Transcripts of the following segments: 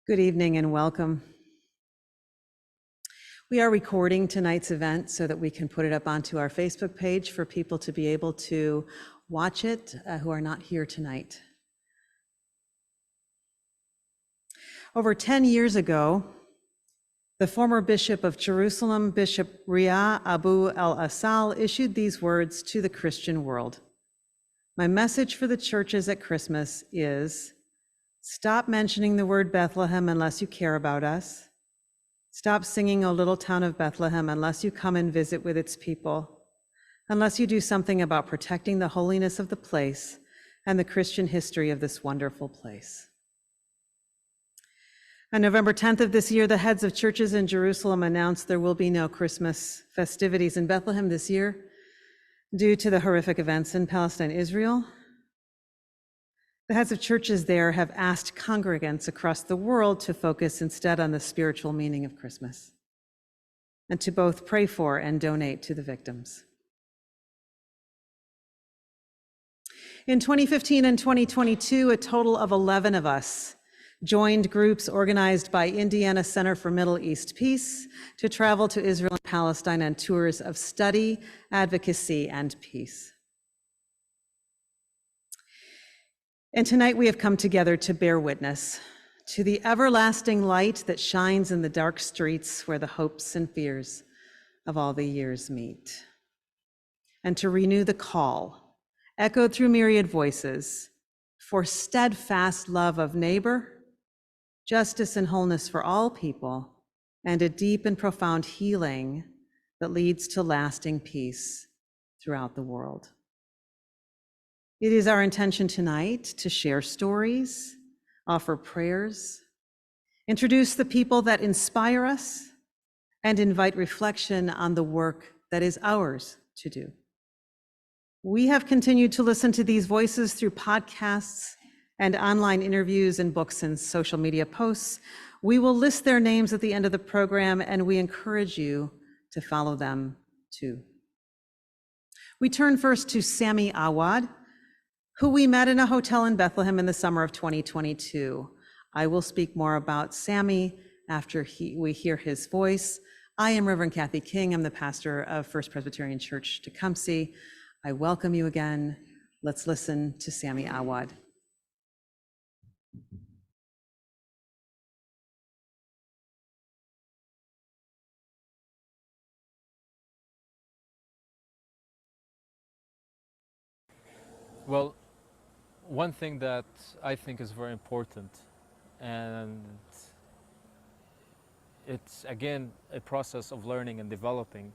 Good evening and welcome. We are recording tonight's event so that we can put it up onto our Facebook page for people to be able to watch it who are not here tonight. Over 10 years ago, the former Bishop of Jerusalem, Bishop Ria Abu al-Assal, issued these words to the Christian world. My message for the churches at Christmas is, stop mentioning the word Bethlehem unless you care about us. Stop singing O Little Town of Bethlehem unless you come and visit with its people, unless you do something about protecting the holiness of the place and the Christian history of this wonderful place. On November 10th of this year, the heads of churches in Jerusalem announced there will be no Christmas festivities in Bethlehem this year due to the horrific events in Palestine, Israel. The heads of churches there have asked congregants across the world to focus instead on the spiritual meaning of Christmas and to both pray for and donate to the victims. In 2015 and 2022, a total of 11 of us joined groups organized by Indiana Center for Middle East Peace to travel to Israel and Palestine on tours of study, advocacy, and peace. And tonight we have come together to bear witness to the everlasting light that shines in the dark streets where the hopes and fears of all the years meet, and to renew the call, echoed through myriad voices, for steadfast love of neighbor, justice and wholeness for all people, and a deep and profound healing that leads to lasting peace throughout the world. It is our intention tonight to share stories, offer prayers, introduce the people that inspire us, and invite reflection on the work that is ours to do. We have continued to listen to these voices through podcasts and online interviews and books and social media posts. We will list their names at the end of the program, and we encourage you to follow them too. We turn first to Sami Awad, who we met in a hotel in Bethlehem in the summer of 2022. I will speak more about Sami after we hear his voice. I am Reverend Kathy King. I'm the pastor of First Presbyterian Church, Tecumseh. I welcome you again. Let's listen to Sami Awad. Well, one thing that I think is very important, and it's again a process of learning and developing,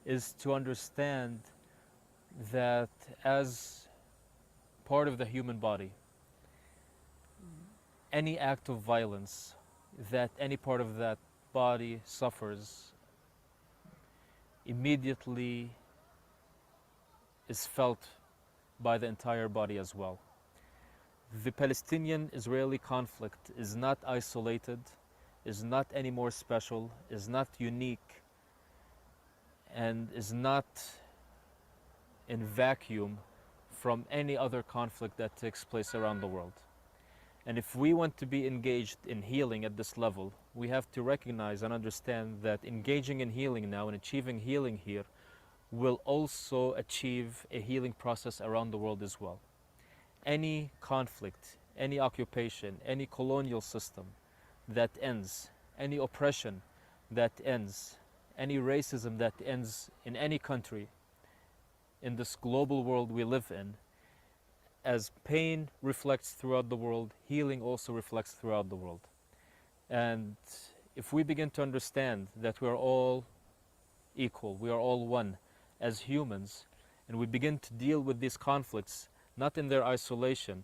is to understand that as part of the human body, any act of violence that any part of that body suffers immediately is felt by the entire body as well. The Palestinian-Israeli conflict is not isolated, is not any more special, is not unique, and is not in vacuum from any other conflict that takes place around the world. And if we want to be engaged in healing at this level, we have to recognize and understand that engaging in healing now and achieving healing here will also achieve a healing process around the world as well. Any conflict, any occupation, any colonial system that ends, any oppression that ends, any racism that ends in any country in this global world we live in, as pain reflects throughout the world, healing also reflects throughout the world. And if we begin to understand that we are all equal, we are all one as humans, and we begin to deal with these conflicts not in their isolation,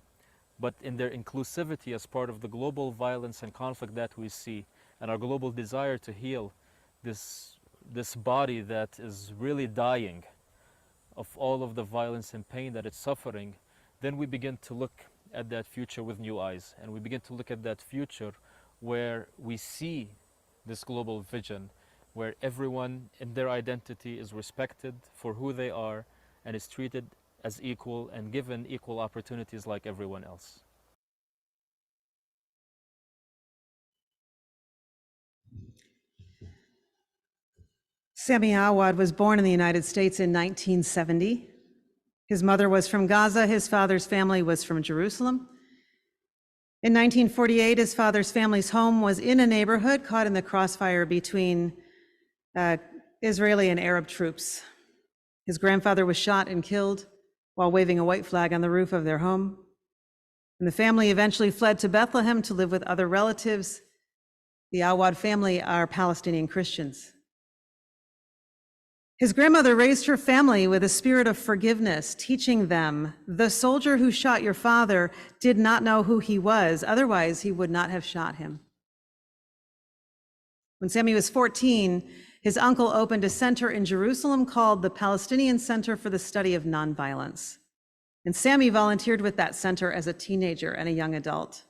but in their inclusivity as part of the global violence and conflict that we see, and our global desire to heal this body that is really dying of all of the violence and pain that it's suffering, then we begin to look at that future with new eyes. And we begin to look at that future where we see this global vision, where everyone in their identity is respected for who they are and is treated as equal and given equal opportunities like everyone else. Sammy Awad was born in the United States in 1970. His mother was from Gaza. His father's family was from Jerusalem. In 1948, his father's family's home was in a neighborhood caught in the crossfire between Israeli and Arab troops. His grandfather was shot and killed while waving a white flag on the roof of their home. And the family eventually fled to Bethlehem to live with other relatives. The Awad family are Palestinian Christians. His grandmother raised her family with a spirit of forgiveness, teaching them, "The soldier who shot your father did not know who he was, otherwise he would not have shot him." When Sammy was 14, his uncle opened a center in Jerusalem called the Palestinian Center for the Study of Nonviolence. And Sammy volunteered with that center as a teenager and a young adult.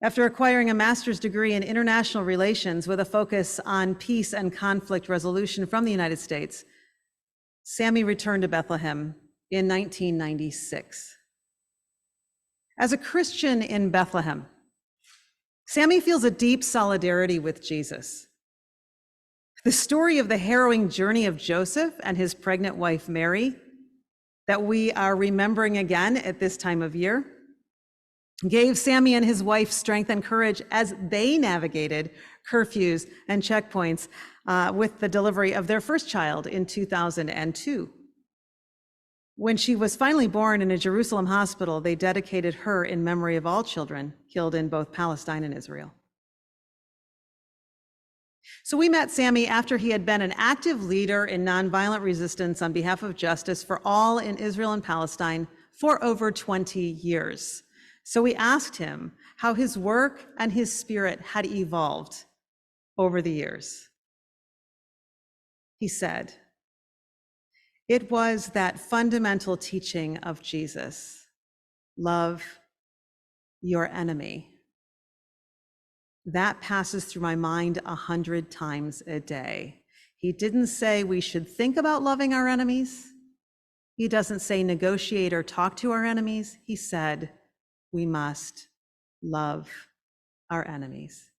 After acquiring a master's degree in international relations with a focus on peace and conflict resolution from the United States, Sammy returned to Bethlehem in 1996. As a Christian in Bethlehem, Sammy feels a deep solidarity with Jesus. The story of the harrowing journey of Joseph and his pregnant wife, Mary, that we are remembering again at this time of year, gave Sammy and his wife strength and courage as they navigated curfews and checkpoints with the delivery of their first child in 2002. When she was finally born in a Jerusalem hospital, they dedicated her in memory of all children killed in both Palestine and Israel. So we met Sammy after he had been an active leader in nonviolent resistance on behalf of justice for all in Israel and Palestine for over 20 years. So we asked him how his work and his spirit had evolved over the years. He said, "It was that fundamental teaching of Jesus, love your enemy. That passes through my mind 100 times a day." He didn't say we should think about loving our enemies. He doesn't say negotiate or talk to our enemies. He said we must love our enemies.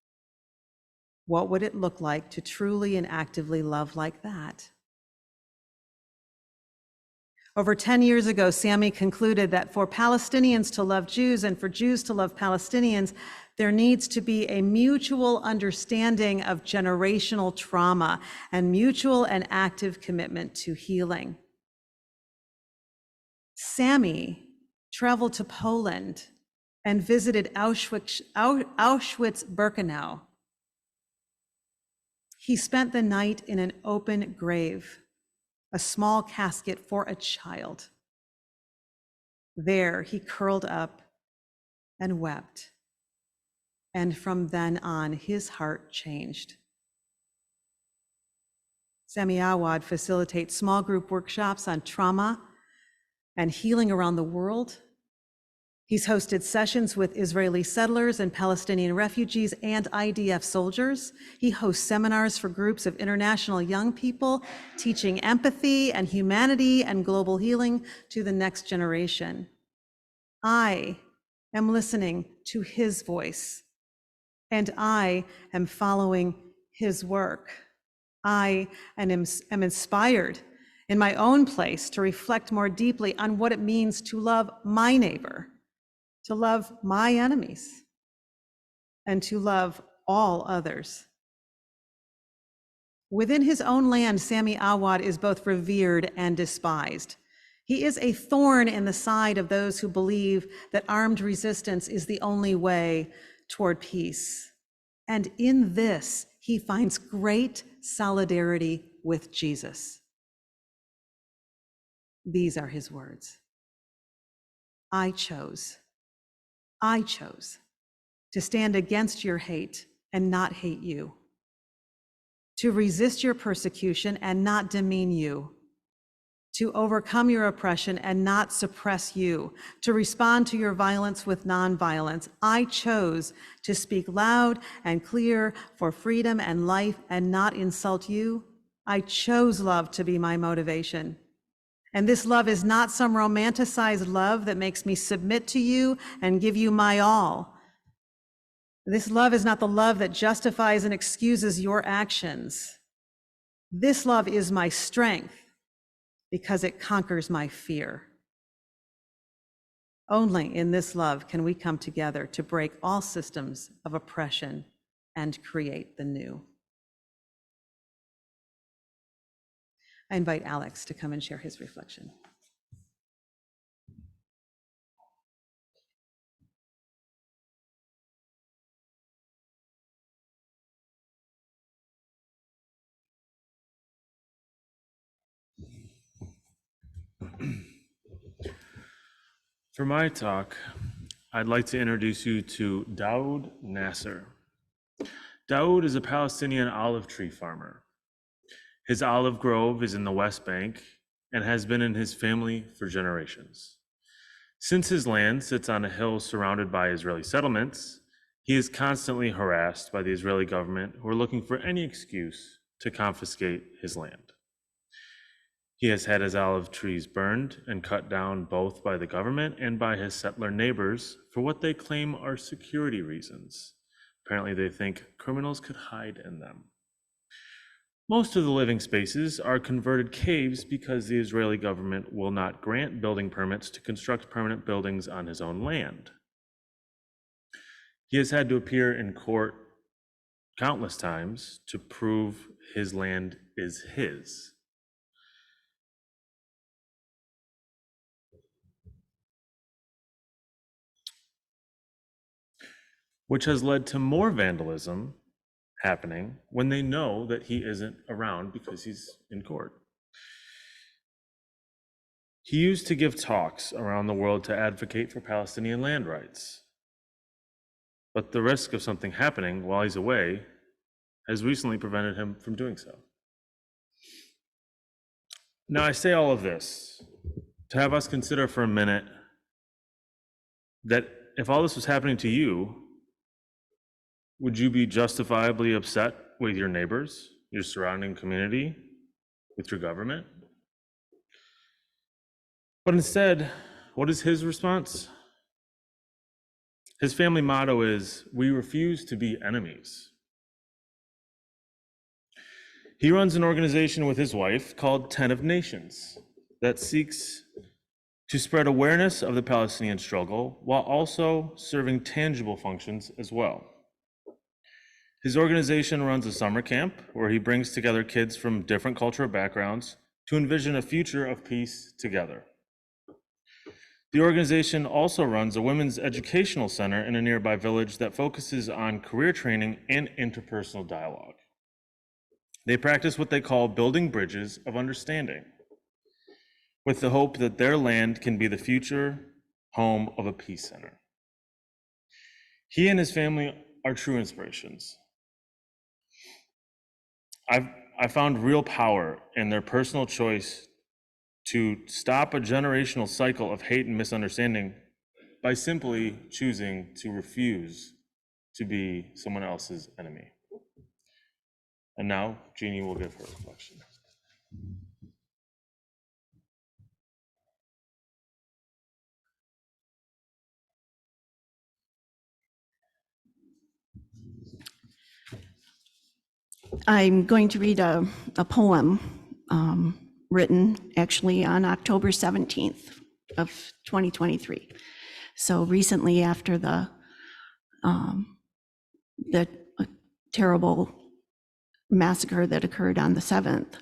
What would it look like to truly and actively love like that? Over 10 years ago, Sammy concluded that for Palestinians to love Jews and for Jews to love Palestinians, there needs to be a mutual understanding of generational trauma and mutual and active commitment to healing. Sammy traveled to Poland and visited Auschwitz-Birkenau. He spent the night in an open grave, a small casket for a child. There he curled up and wept. And from then on, his heart changed. Sammy Awad facilitates small group workshops on trauma and healing around the world. He's hosted sessions with Israeli settlers and Palestinian refugees and IDF soldiers. He hosts seminars for groups of international young people, teaching empathy and humanity and global healing to the next generation. I am listening to his voice, and I am following his work. I am inspired in my own place to reflect more deeply on what it means to love my neighbor, to love my enemies, and to love all others. Within his own land, Sammy Awad is both revered and despised. He is a thorn in the side of those who believe that armed resistance is the only way toward peace. And in this, he finds great solidarity with Jesus. These are his words. I chose to stand against your hate and not hate you, to resist your persecution and not demean you, to overcome your oppression and not suppress you, to respond to your violence with nonviolence. I chose to speak loud and clear for freedom and life and not insult you. I chose love to be my motivation. And this love is not some romanticized love that makes me submit to you and give you my all. This love is not the love that justifies and excuses your actions. This love is my strength because it conquers my fear. Only in this love can we come together to break all systems of oppression and create the new. I invite Alex to come and share his reflection. For my talk, I'd like to introduce you to Daoud Nasser. Daoud is a Palestinian olive tree farmer. His olive grove is in the West Bank and has been in his family for generations. Since his land sits on a hill surrounded by Israeli settlements, he is constantly harassed by the Israeli government who are looking for any excuse to confiscate his land. He has had his olive trees burned and cut down both by the government and by his settler neighbors for what they claim are security reasons. Apparently they think criminals could hide in them. Most of the living spaces are converted caves because the Israeli government will not grant building permits to construct permanent buildings on his own land. He has had to appear in court countless times to prove his land is his. Which has led to more vandalism happening when they know that he isn't around because he's in court. He used to give talks around the world to advocate for Palestinian land rights. But the risk of something happening while he's away has recently prevented him from doing so. Now, I say all of this to have us consider for a minute that if all this was happening to you, would you be justifiably upset with your neighbors, your surrounding community, with your government? But instead, what is his response? His family motto is, "We refuse to be enemies." He runs an organization with his wife called 10 of Nations that seeks to spread awareness of the Palestinian struggle while also serving tangible functions as well. His organization runs a summer camp where he brings together kids from different cultural backgrounds to envision a future of peace together. The organization also runs a women's educational center in a nearby village that focuses on career training and interpersonal dialogue. They practice what they call building bridges of understanding, with the hope that their land can be the future home of a peace center. He and his family are true inspirations. I found real power in their personal choice to stop a generational cycle of hate and misunderstanding by simply choosing to refuse to be someone else's enemy. And now, Jeannie will give her reflection. I'm going to read a poem written actually on October 17th of 2023. So recently after the terrible massacre that occurred on the 7th.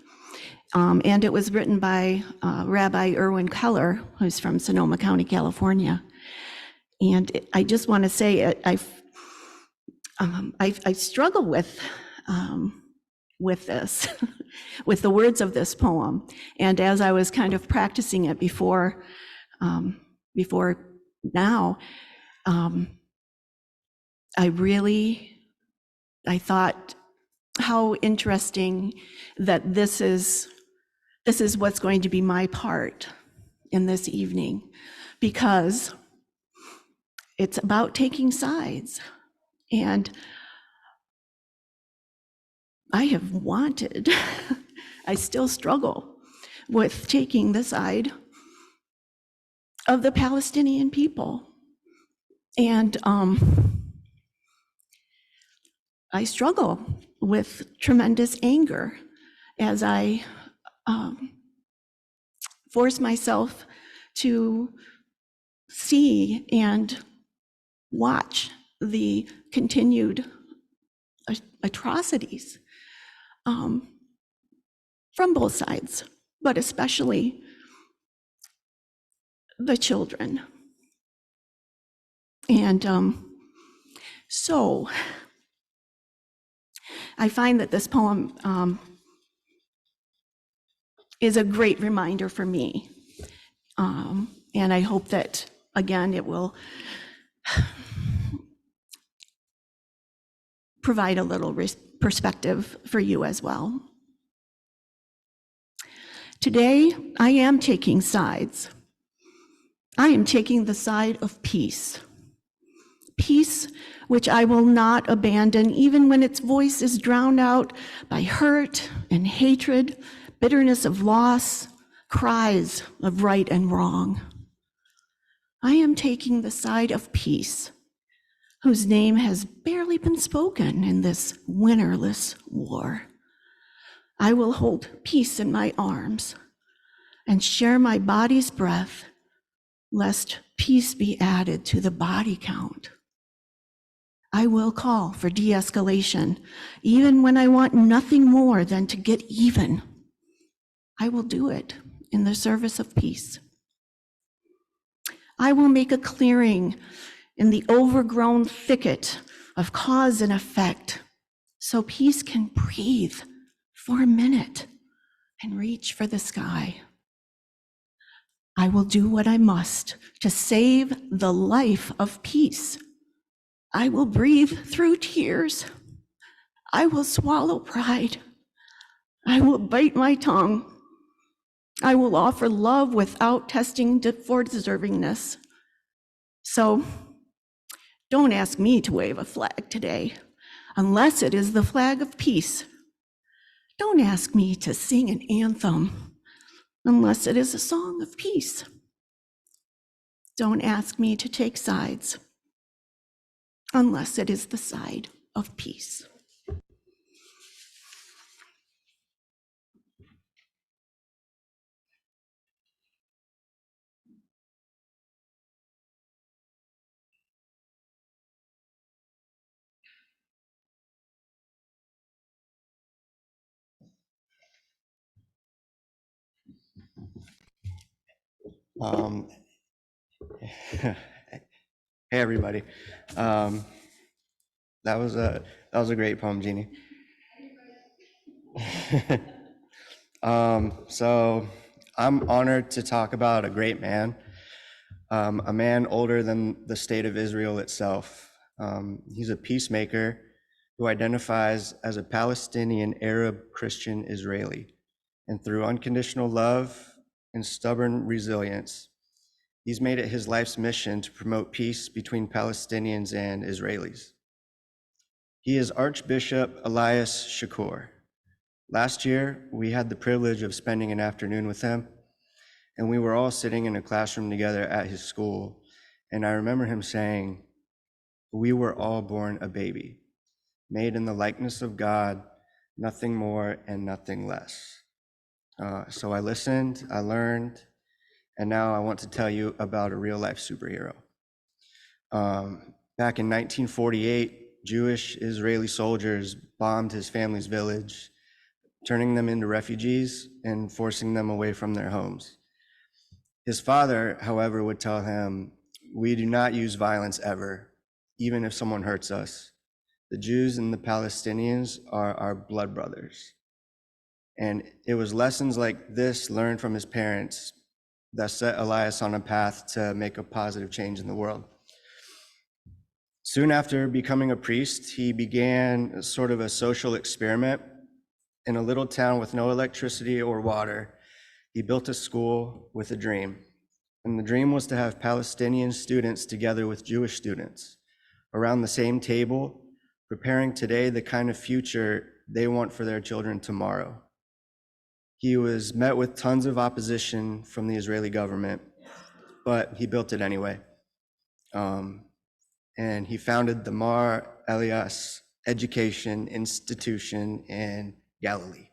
And it was written by Rabbi Erwin Keller, who's from Sonoma County, California. And I just want to say I struggle with this, with the words of this poem. And as I was kind of practicing it before now, I thought how interesting that this is what's going to be my part in this evening, because it's about taking sides. And I have wanted, I still struggle with taking the side of the Palestinian people. And I struggle with tremendous anger as I force myself to see and watch the continued atrocities from both sides, but especially the children. And so I find that this poem is a great reminder for me. And I hope that, again, it will provide a little perspective for you as well. Today, I am taking sides. I am taking the side of peace. Peace which I will not abandon, even when its voice is drowned out by hurt and hatred, bitterness of loss, cries of right and wrong. I am taking the side of peace, whose name has barely been spoken in this winnerless war. I will hold peace in my arms and share my body's breath, lest peace be added to the body count. I will call for de-escalation, even when I want nothing more than to get even. I will do it in the service of peace. I will make a clearing in the overgrown thicket of cause and effect, so peace can breathe for a minute and reach for the sky. I will do what I must to save the life of peace. I will breathe through tears. I will swallow pride. I will bite my tongue. I will offer love without testing for deservingness. So don't ask me to wave a flag today, unless it is the flag of peace. Don't ask me to sing an anthem, unless it is a song of peace. Don't ask me to take sides, unless it is the side of peace. Um, hey everybody. That was a great poem, Jeannie. So I'm honored to talk about a great man, a man older than the state of Israel itself. He's a peacemaker who identifies as a Palestinian Arab Christian Israeli, and through unconditional love and stubborn resilience, he's made it his life's mission to promote peace between Palestinians and Israelis. He is Archbishop Elias Shakur. Last year, we had the privilege of spending an afternoon with him, and we were all sitting in a classroom together at his school. And I remember him saying, "We were all born a baby, made in the likeness of God, nothing more and nothing less." So I listened, I learned, and now I want to tell you about a real-life superhero. Back in 1948, Jewish Israeli soldiers bombed his family's village, turning them into refugees and forcing them away from their homes. His father, however, would tell him, "We do not use violence ever, even if someone hurts us. The Jews and the Palestinians are our blood brothers." And it was lessons like this learned from his parents that set Elias on a path to make a positive change in the world. Soon after becoming a priest, he began sort of a social experiment. In a little town with no electricity or water, he built a school with a dream. And the dream was to have Palestinian students together with Jewish students around the same table, preparing today the kind of future they want for their children tomorrow. He was met with tons of opposition from the Israeli government, but he built it anyway. And he founded the Mar Elias Education Institution in Galilee.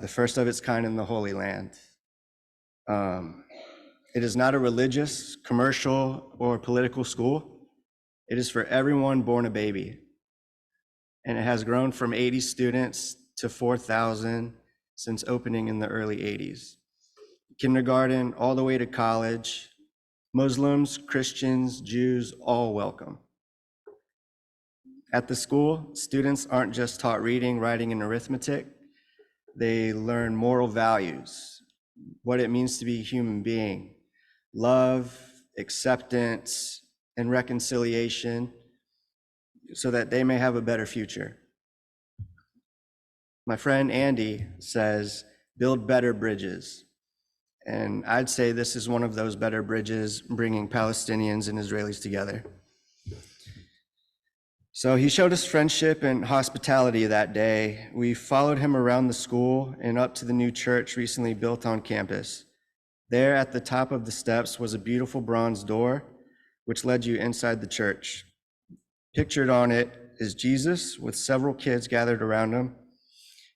the first of its kind in the Holy Land. It is not a religious, commercial, or political school. It is for everyone born a baby. And it has grown from 80 students to 4,000 since opening in the early 80s. Kindergarten all the way to college, Muslims, Christians, Jews, all welcome. At the school, students aren't just taught reading, writing, and arithmetic. They learn moral values, what it means to be a human being, love, acceptance, and reconciliation, so that they may have a better future. My friend Andy says, build better bridges. And I'd say this is one of those better bridges, bringing Palestinians and Israelis together. So he showed us friendship and hospitality that day. We followed him around the school and up to the new church recently built on campus. There at the top of the steps was a beautiful bronze door, which led you inside the church. Pictured on it is Jesus with several kids gathered around him.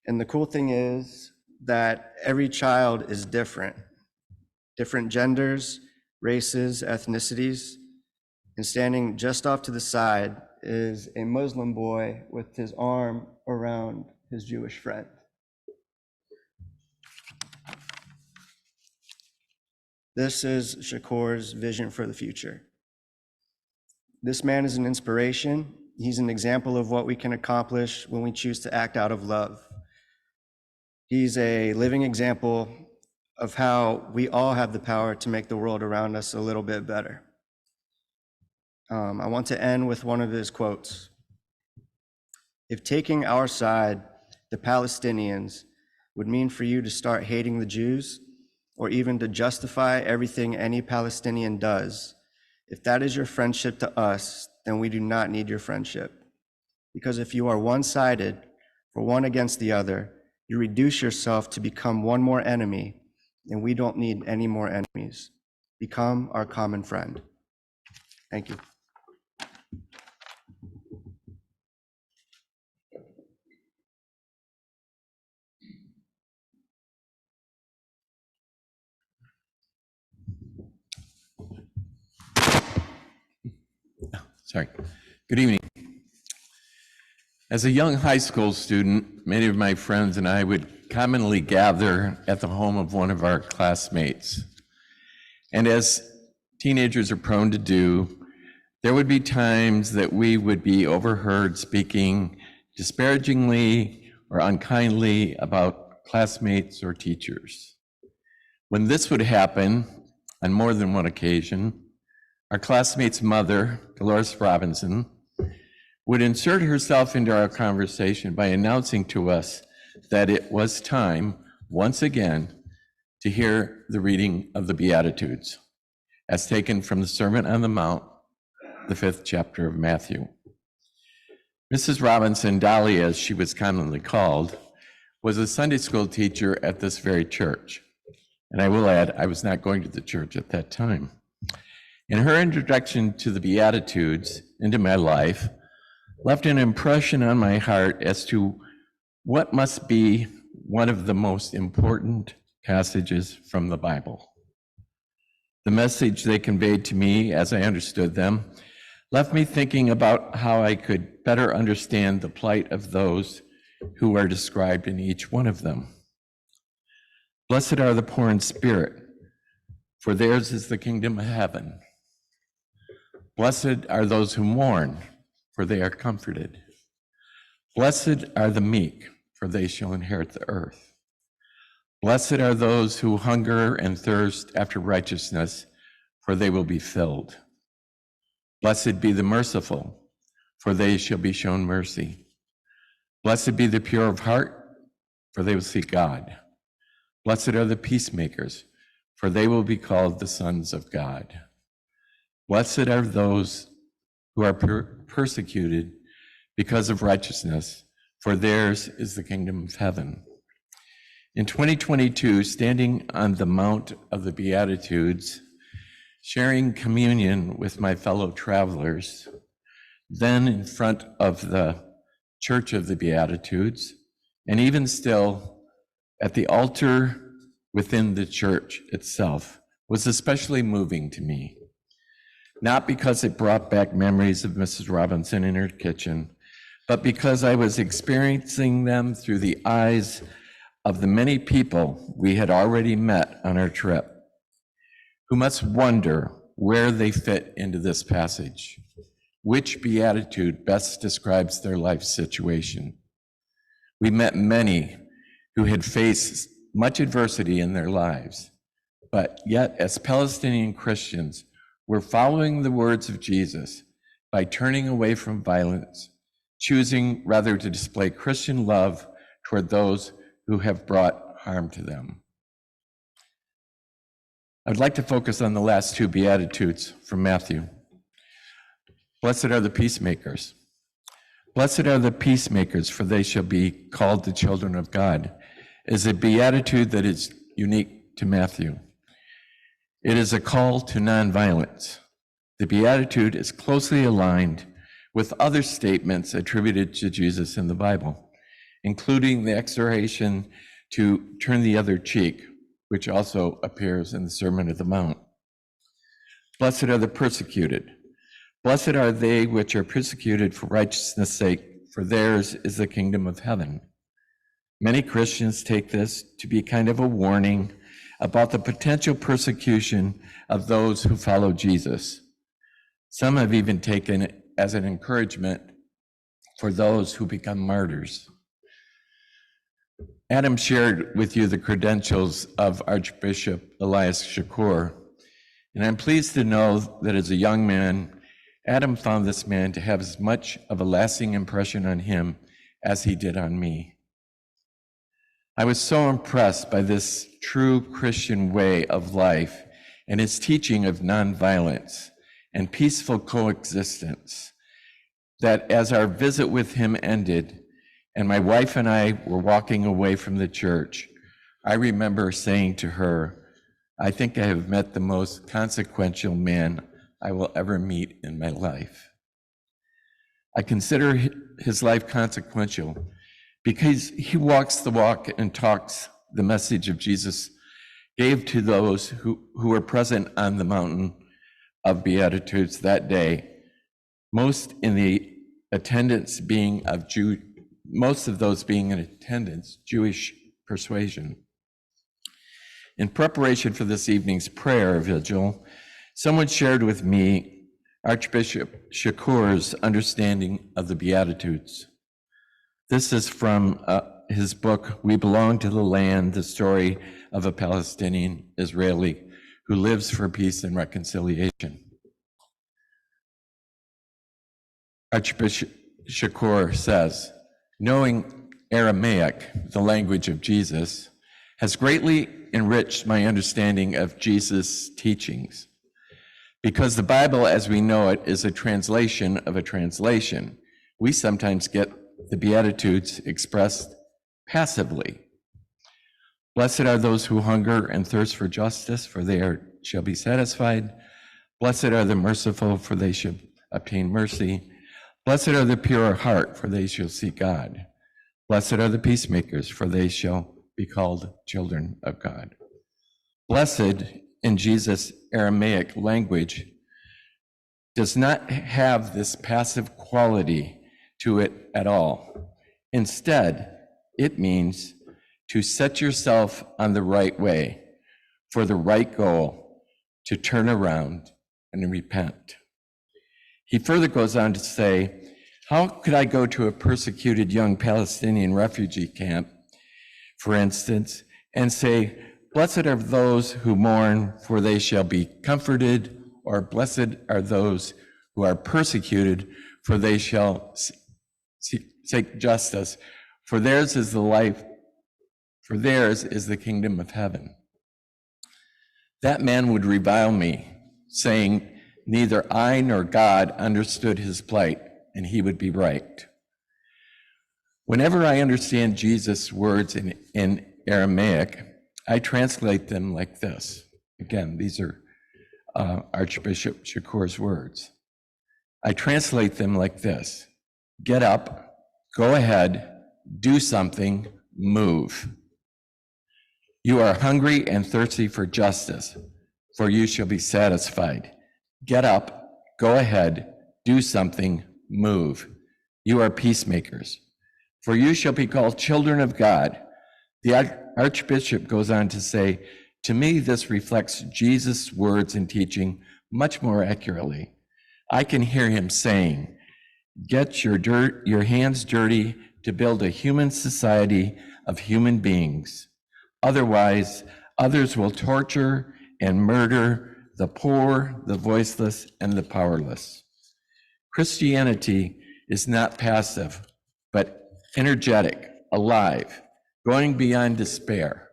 And the cool thing is that every child is different genders, races, ethnicities. And standing just off to the side is a Muslim boy with his arm around his Jewish friend. This is Shakur's vision for the future. This man is an inspiration. He's an example of what we can accomplish when we choose to act out of love. He's a living example of how we all have the power to make the world around us a little bit better. I want to end with one of his quotes. If taking our side, the Palestinians, would mean for you to start hating the Jews, or even to justify everything any Palestinian does, if that is your friendship to us, then we do not need your friendship. Because if you are one-sided, for one against the other, you reduce yourself to become one more enemy, and we don't need any more enemies. Become our common friend. Thank you. Sorry. Good evening. As a young high school student, many of my friends and I would commonly gather at the home of one of our classmates. And as teenagers are prone to do, there would be times that we would be overheard speaking disparagingly or unkindly about classmates or teachers. When this would happen, on more than one occasion, our classmate's mother, Dolores Robinson, would insert herself into our conversation by announcing to us that it was time, once again, to hear the reading of the Beatitudes, as taken from the Sermon on the Mount, the 5th chapter of Matthew. Mrs. Robinson, Dolly as she was commonly called, was a Sunday school teacher at this very church. And I will add, I was not going to the church at that time. And her introduction to the Beatitudes into my life left an impression on my heart as to what must be one of the most important passages from the Bible. The message they conveyed to me, as I understood them, left me thinking about how I could better understand the plight of those who are described in each one of them. Blessed are the poor in spirit, for theirs is the kingdom of heaven. Blessed are those who mourn, for they are comforted. Blessed are the meek, for they shall inherit the earth. Blessed are those who hunger and thirst after righteousness, for they will be filled. Blessed be the merciful, for they shall be shown mercy. Blessed be the pure of heart, for they will see God. Blessed are the peacemakers, for they will be called the sons of God. Blessed are those who are persecuted because of righteousness, for theirs is the kingdom of heaven. In 2022, standing on the Mount of the Beatitudes, sharing communion with my fellow travelers, then in front of the Church of the Beatitudes, and even still at the altar within the church itself was especially moving to me. Not because it brought back memories of Mrs. Robinson in her kitchen, but because I was experiencing them through the eyes of the many people we had already met on our trip, who must wonder where they fit into this passage, which beatitude best describes their life situation. We met many who had faced much adversity in their lives, but yet as Palestinian Christians, we're following the words of Jesus by turning away from violence, choosing rather to display Christian love toward those who have brought harm to them. I'd like to focus on the last two Beatitudes from Matthew. Blessed are the peacemakers. Blessed are the peacemakers, for they shall be called the children of God, is a beatitude that is unique to Matthew. It is a call to nonviolence. The beatitude is closely aligned with other statements attributed to Jesus in the Bible, including the exhortation to turn the other cheek, which also appears in the Sermon on the Mount. Blessed are the persecuted. Blessed are they which are persecuted for righteousness' sake, for theirs is the kingdom of heaven. Many Christians take this to be kind of a warning about the potential persecution of those who follow Jesus. Some have even taken it as an encouragement for those who become martyrs. Adam shared with you the credentials of Archbishop Elias Shakur, and I'm pleased to know that as a young man, Adam found this man to have as much of a lasting impression on him as he did on me. I was so impressed by this true Christian way of life and his teaching of nonviolence and peaceful coexistence that as our visit with him ended and my wife and I were walking away from the church, I remember saying to her, I think I have met the most consequential man I will ever meet in my life. I consider his life consequential because he walks the walk and talks the message of Jesus gave to those who were present on the mountain of Beatitudes that day, most of those being in attendance, Jewish persuasion. In preparation for this evening's prayer vigil, someone shared with me Archbishop Shakur's understanding of the Beatitudes. This is from his book, We Belong to the Land, the story of a Palestinian Israeli who lives for peace and reconciliation. Archbishop Shakur says, knowing Aramaic, the language of Jesus, has greatly enriched my understanding of Jesus' teachings. Because the Bible as we know it is a translation of a translation, we sometimes get the Beatitudes expressed passively. Blessed are those who hunger and thirst for justice, for they shall be satisfied. Blessed are the merciful, for they shall obtain mercy. Blessed are the pure of heart, for they shall see God. Blessed are the peacemakers, for they shall be called children of God. Blessed in Jesus' Aramaic language does not have this passive quality to it at all. Instead, it means to set yourself on the right way for the right goal, to turn around and repent. He further goes on to say, how could I go to a persecuted young Palestinian refugee camp, for instance, and say, blessed are those who mourn, for they shall be comforted, or blessed are those who are persecuted, for they shall seek justice, for theirs is the life, for theirs is the kingdom of heaven. That man would revile me, saying, neither I nor God understood his plight, and he would be right. Whenever I understand Jesus' words in Aramaic, I translate them like this. Again, these are Archbishop Shakur's words. I translate them like this. Get up, go ahead, do something, move. You are hungry and thirsty for justice, for you shall be satisfied. Get up, go ahead, do something, move. You are peacemakers, for you shall be called children of God. The Archbishop goes on to say, to me, this reflects Jesus' words and teaching much more accurately. I can hear him saying, get your hands dirty to build a human society of human beings. Otherwise, others will torture and murder the poor, the voiceless, and the powerless. Christianity is not passive, but energetic, alive, going beyond despair.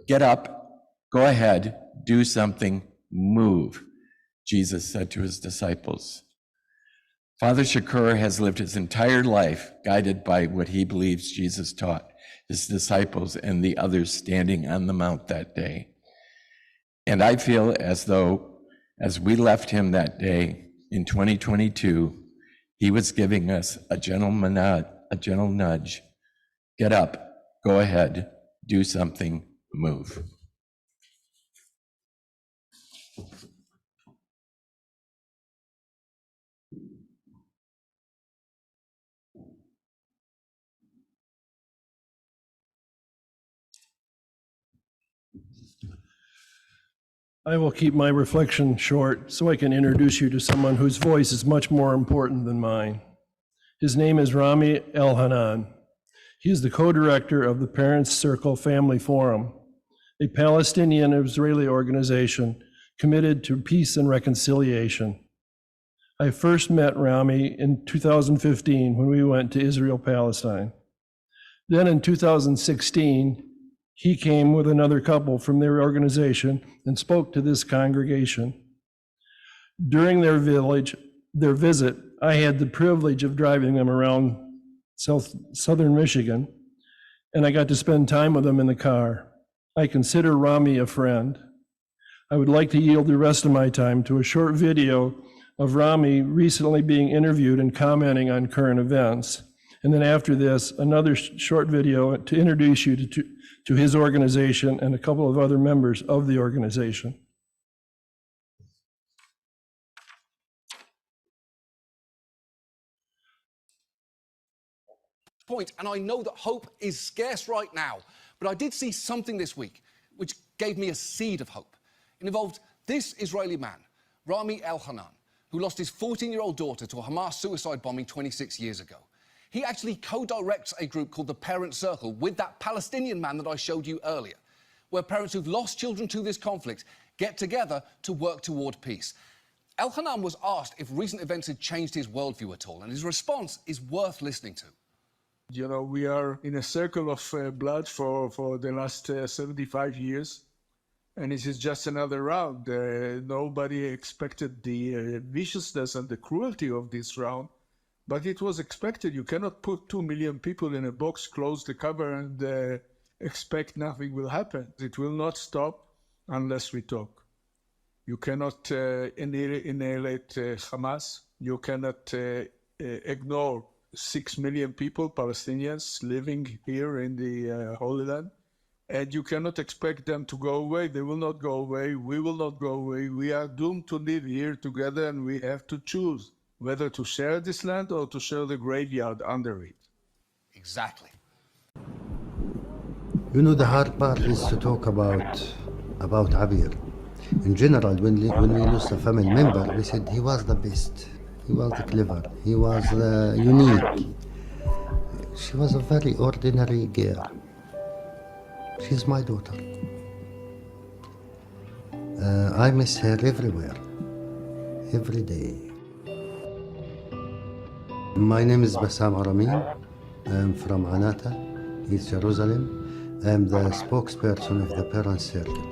Get up, go ahead, do something, move, Jesus said to his disciples. Father Shakur has lived his entire life guided by what he believes Jesus taught his disciples and the others standing on the mount that day. And I feel as though, as we left him that day in 2022, he was giving us a gentle nudge. Get up, go ahead, do something, move. I will keep my reflection short so I can introduce you to someone whose voice is much more important than mine. His name is Rami El-Hanan. He is the co-director of the Parents Circle Family Forum, a Palestinian-Israeli organization committed to peace and reconciliation. I first met Rami in 2015 when we went to Israel-Palestine. Then in 2016, he came with another couple from their organization and spoke to this congregation. During their visit, I had the privilege of driving them around southern Michigan, and I got to spend time with them in the car. I consider Rami a friend. I would like to yield the rest of my time to a short video of Rami recently being interviewed and commenting on current events. And then after this, another short video to introduce you to his organization and a couple of other members of the organization. And I know that hope is scarce right now, but I did see something this week which gave me a seed of hope. It involved this Israeli man, Rami El-Hanan, who lost his 14-year-old daughter to a Hamas suicide bombing 26 years ago. He actually co-directs a group called the Parents Circle with that Palestinian man that I showed you earlier, where parents who've lost children to this conflict get together to work toward peace. El-Hanan was asked if recent events had changed his worldview at all, and his response is worth listening to. You know, we are in a circle of blood for the last 75 years, and this is just another round. Nobody expected the viciousness and the cruelty of this round, but it was expected. You cannot put 2 million people in a box, close the cover, and expect nothing will happen. It will not stop unless we talk. You cannot annihilate Hamas. You cannot ignore 6 million people, Palestinians, living here in the Holy Land. And you cannot expect them to go away. They will not go away. We will not go away. We are doomed to live here together, and we have to choose whether to share this land or to share the graveyard under it. Exactly. You know, the hard part is to talk about Abir. In general, when we lose a family member, we said he was the best. He was clever. He was unique. She was a very ordinary girl. She's my daughter. I miss her everywhere, every day. My name is Bassam Aramin. I'm from Anata, East Jerusalem. I'm the spokesperson of the Parents Circle.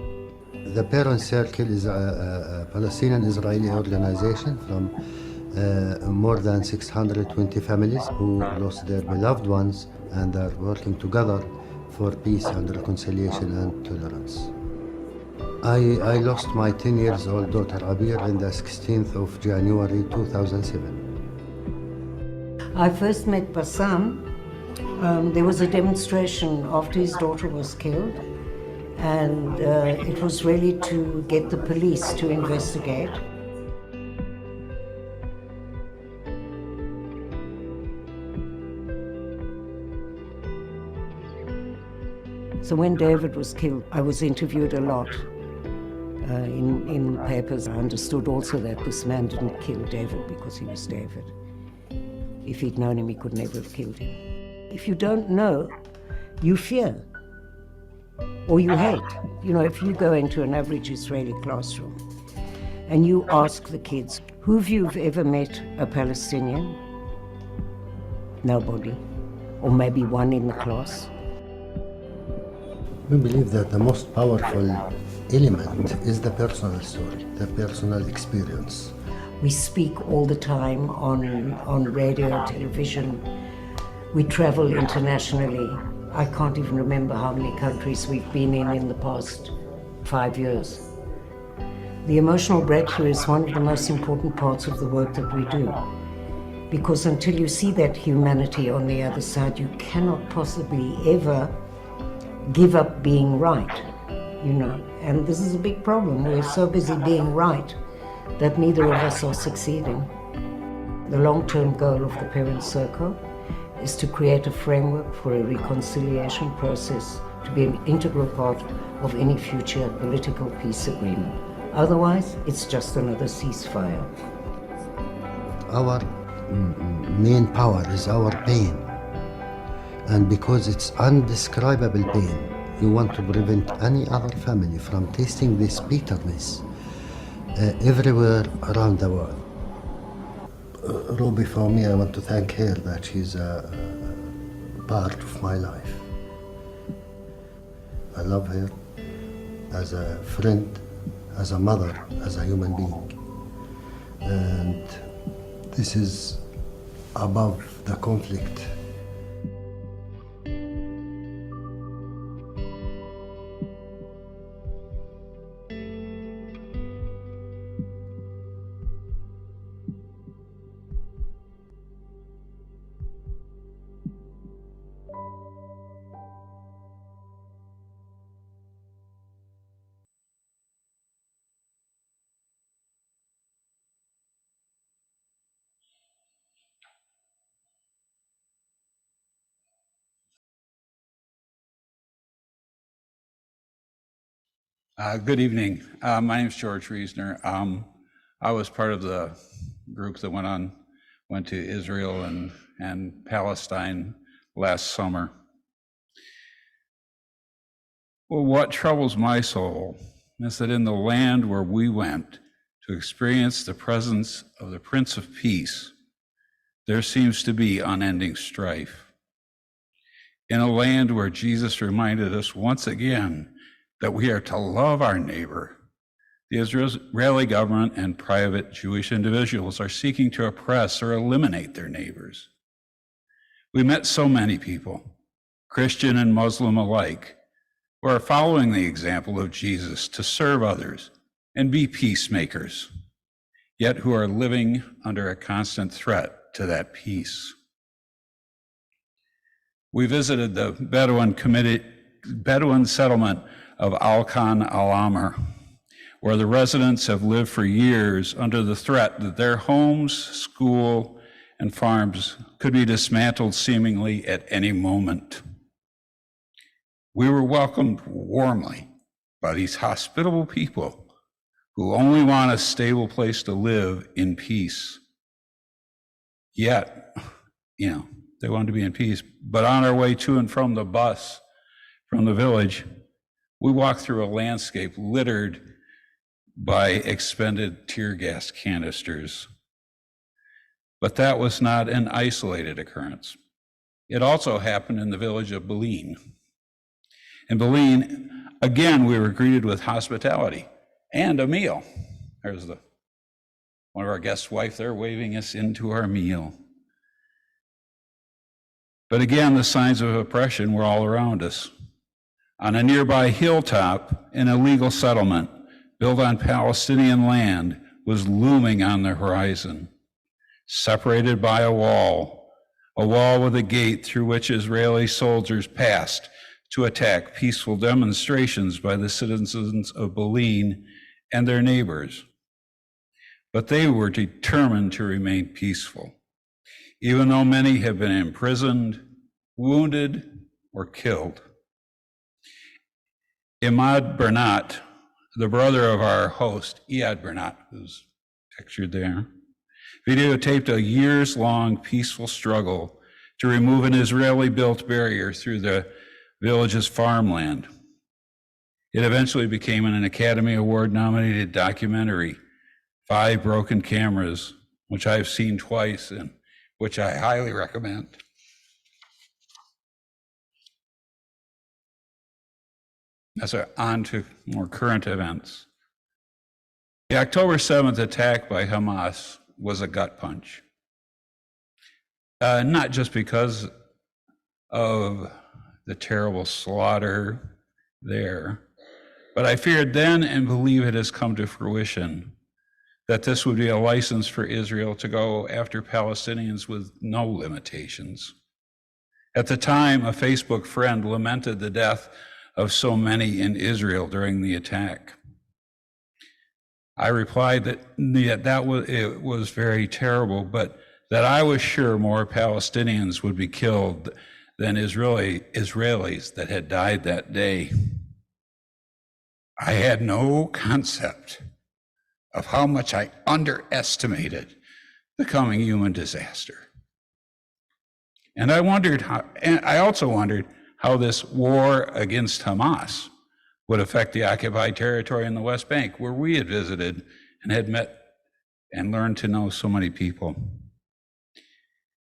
The Parents Circle is a Palestinian-Israeli organization from more than 620 families who lost their beloved ones and are working together for peace and reconciliation and tolerance. I lost my 10 years old daughter Abir on the 16th of January 2007. I first met Bassam. There was a demonstration after his daughter was killed, And it was really to get the police to investigate. So when David was killed, I was interviewed a lot in papers. I understood also that this man didn't kill David because he was David. If he'd known him, he could never have killed him. If you don't know, you fear or you hate. You know, if you go into an average Israeli classroom and you ask the kids, who of you have ever met a Palestinian? Nobody. Or maybe one in the class. We believe that the most powerful element is the personal story, the personal experience. We speak all the time on radio, television. We travel internationally. I can't even remember how many countries we've been in the past 5 years. The emotional breakthrough is one of the most important parts of the work that we do. Because until you see that humanity on the other side, you cannot possibly ever give up being right, you know. And this is a big problem. We're so busy being right that neither of us are succeeding. The long-term goal of the Parent Circle is to create a framework for a reconciliation process to be an integral part of any future political peace agreement. Otherwise, it's just another ceasefire. Our main power is our pain. And because it's undescribable pain, you want to prevent any other family from tasting this bitterness everywhere around the world. Ruby, for me, I want to thank her that she's a part of my life. I love her as a friend, as a mother, as a human being. And this is above the conflict. Good evening. My name is George Reesner. I was part of the group that went to Israel and Palestine last summer. Well, what troubles my soul is that in the land where we went to experience the presence of the Prince of Peace, there seems to be unending strife. In a land where Jesus reminded us once again that we are to love our neighbor, the Israeli government and private Jewish individuals are seeking to oppress or eliminate their neighbors. We met so many people, Christian and Muslim alike, who are following the example of Jesus to serve others and be peacemakers, yet who are living under a constant threat to that peace. We visited the Bedouin settlement of Al-Khan al-Amr, where the residents have lived for years under the threat that their homes, school, and farms could be dismantled seemingly at any moment. We were welcomed warmly by these hospitable people who only want a stable place to live in peace. Yet, they wanted to be in peace, but on our way to and from the bus, from the village, we walked through a landscape littered by expended tear gas canisters. But that was not an isolated occurrence. It also happened in the village of Belin. In Belin, again, we were greeted with hospitality and a meal. There's one of our guests' wife there waving us into our meal. But again, the signs of oppression were all around us. On a nearby hilltop, an illegal settlement built on Palestinian land was looming on the horizon, separated by a wall with a gate through which Israeli soldiers passed to attack peaceful demonstrations by the citizens of Belene and their neighbors. But they were determined to remain peaceful, even though many have been imprisoned, wounded, or killed. Imad Bernat, the brother of our host, Iad Bernat, who's pictured there, videotaped a years-long peaceful struggle to remove an Israeli-built barrier through the village's farmland. It eventually became an Academy Award-nominated documentary, 5 Broken Cameras, which I've seen twice and which I highly recommend. That's on to more current events. The October 7th attack by Hamas was a gut punch. Not just because of the terrible slaughter there, but I feared then and believe it has come to fruition that this would be a license for Israel to go after Palestinians with no limitations. At the time, a Facebook friend lamented the death of so many in Israel during the attack. I replied that it was very terrible, but that I was sure more Palestinians would be killed than Israelis that had died that day. I had no concept of how much I underestimated the coming human disaster. And I also wondered how this war against Hamas would affect the occupied territory in the West Bank, where we had visited and had met and learned to know so many people.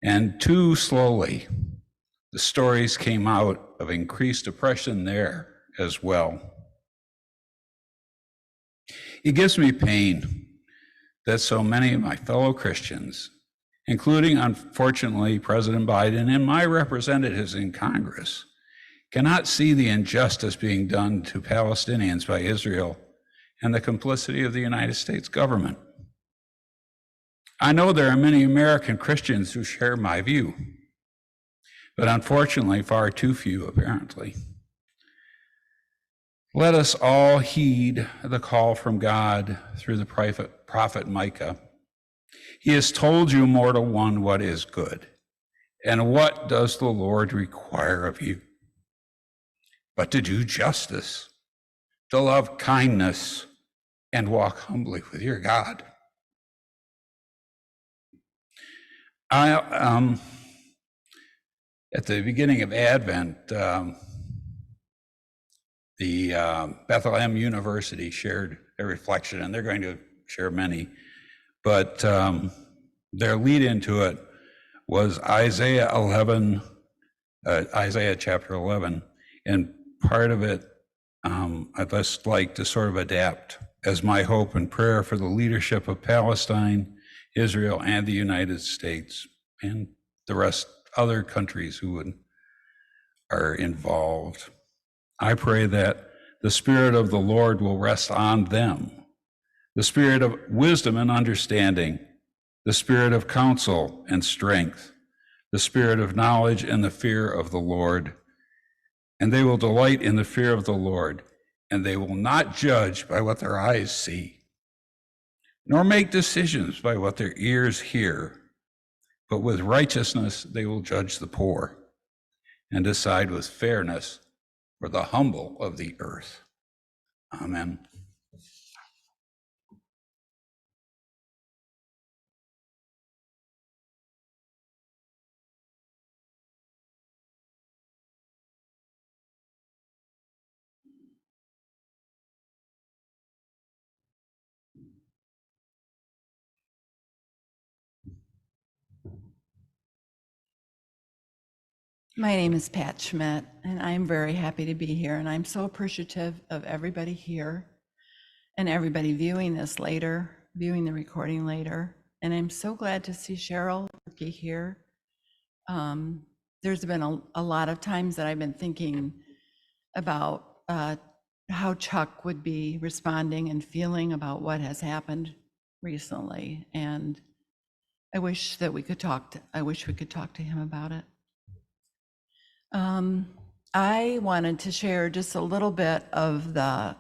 And too slowly, the stories came out of increased oppression there as well. It gives me pain that so many of my fellow Christians, including, unfortunately, President Biden and my representatives in Congress, cannot see the injustice being done to Palestinians by Israel and the complicity of the United States government. I know there are many American Christians who share my view, but unfortunately, far too few, apparently. Let us all heed the call from God through the prophet Micah. He has told you, mortal one, what is good, and what does the Lord require of you? But to do justice, to love kindness, and walk humbly with your God. At the beginning of Advent, the Bethlehem University shared a reflection, and they're going to share many, but their lead into it was Isaiah chapter 11, and part of it I'd just like to sort of adapt as my hope and prayer for the leadership of Palestine, Israel, and the United States, and the rest, other countries who are involved. I pray that the Spirit of the Lord will rest on them, the Spirit of wisdom and understanding, the Spirit of counsel and strength, the Spirit of knowledge and the fear of the Lord. And they will delight in the fear of the Lord, and they will not judge by what their eyes see, nor make decisions by what their ears hear, but with righteousness they will judge the poor and decide with fairness for the humble of the earth. Amen. My name is Pat Schmidt, and I'm very happy to be here, and I'm so appreciative of everybody here and everybody viewing this later, viewing the recording later. And I'm so glad to see Cheryl Turkey here. There's been a lot of times that I've been thinking about how Chuck would be responding and feeling about what has happened recently. And I wish that we could talk to him about it. I wanted to share just a little bit of the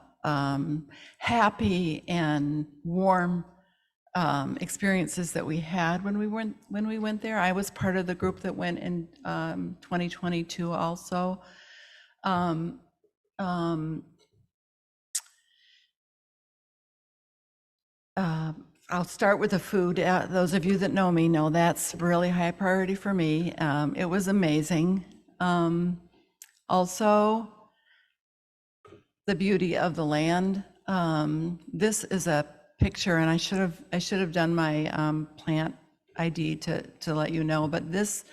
happy and warm experiences that we had when we went there. I was part of the group that went in 2022 also. Um, um, I'll start with the food. Those of you that know me know that's really high priority for me. It was amazing. Also, the beauty of the land. This is a picture, and I should have done my plant ID to let you know, but this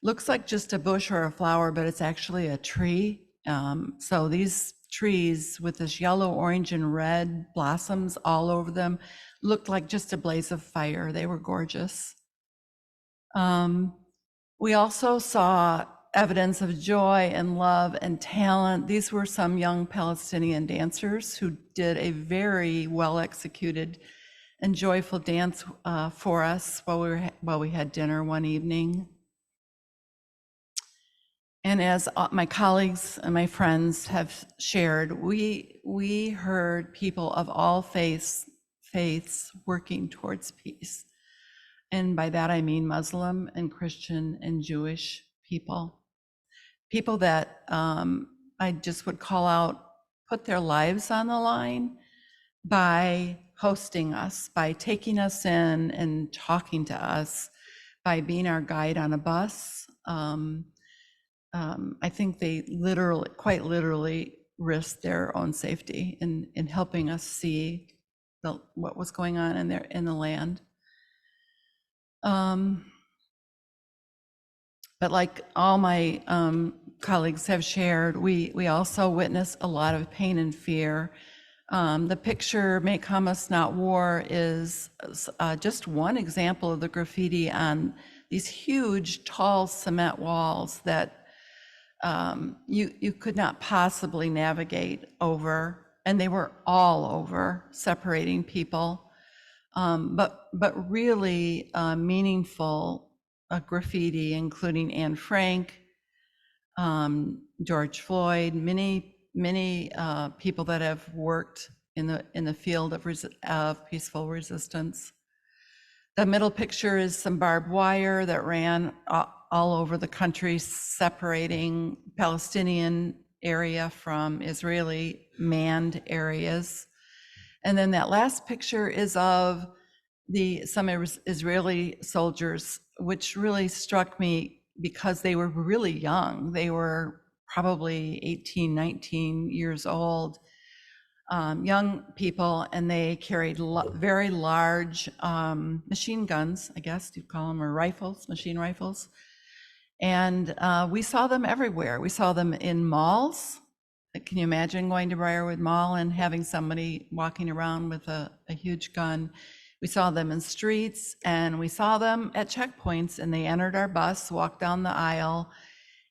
looks like just a bush or a flower, but it's actually a tree. So these trees with this yellow, orange, and red blossoms all over them looked like just a blaze of fire. They were gorgeous. We also saw evidence of joy and love and talent. These were some young Palestinian dancers who did a very well executed and joyful dance for us while we had dinner one evening. And as my colleagues and my friends have shared, we heard people of all faiths working towards peace. And by that I mean Muslim and Christian and Jewish people. People that I just would call out, put their lives on the line by hosting us, by taking us in and talking to us, by being our guide on a bus. I think they quite literally risked their own safety in helping us see what was going on in the land. But like all my colleagues have shared, we also witnessed a lot of pain and fear. The picture, "Make Hamas Not War," is just one example of the graffiti on these huge, tall cement walls that you could not possibly navigate over, and they were all over, separating people. But really meaningful graffiti, including Anne Frank, George Floyd, many people that have worked in the field of peaceful resistance. The middle picture is some barbed wire that ran all over the country, separating Palestinian area from Israeli manned areas. And then that last picture is of some Israeli soldiers, which really struck me because they were really young. They were probably 18, 19 years old, young people, and they carried very large machine guns, I guess you'd call them, or rifles, machine rifles. And we saw them everywhere. We saw them in malls. Can you imagine going to Briarwood Mall and having somebody walking around with a huge gun? We saw them in streets, and we saw them at checkpoints, and they entered our bus, walked down the aisle,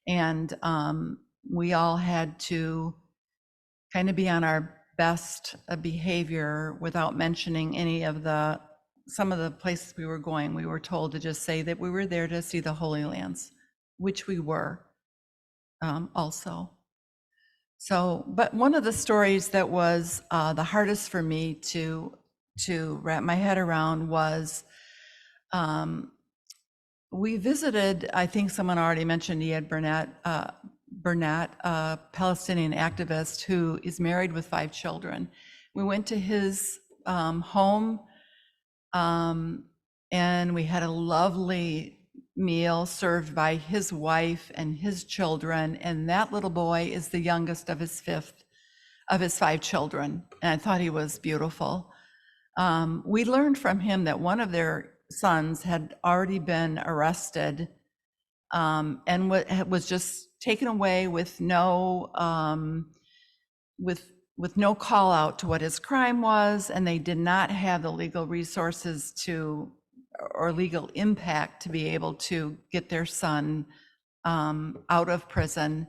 and we all had to kind of be on our best behavior without mentioning some of the places we were going. We were told to just say that we were there to see the Holy Lands, which we were also. So, but one of the stories that was the hardest for me to wrap my head around was we visited, I think someone already mentioned Iyad Burnat, a Palestinian activist who is married with 5 children. We went to his home and we had a lovely meal served by his wife and his children, and that little boy is the youngest of his 5 children, and I thought he was beautiful. We learned from him that one of their sons had already been arrested and was just taken away with no call out to what his crime was, and they did not have the legal resources or legal impact to be able to get their son out of prison.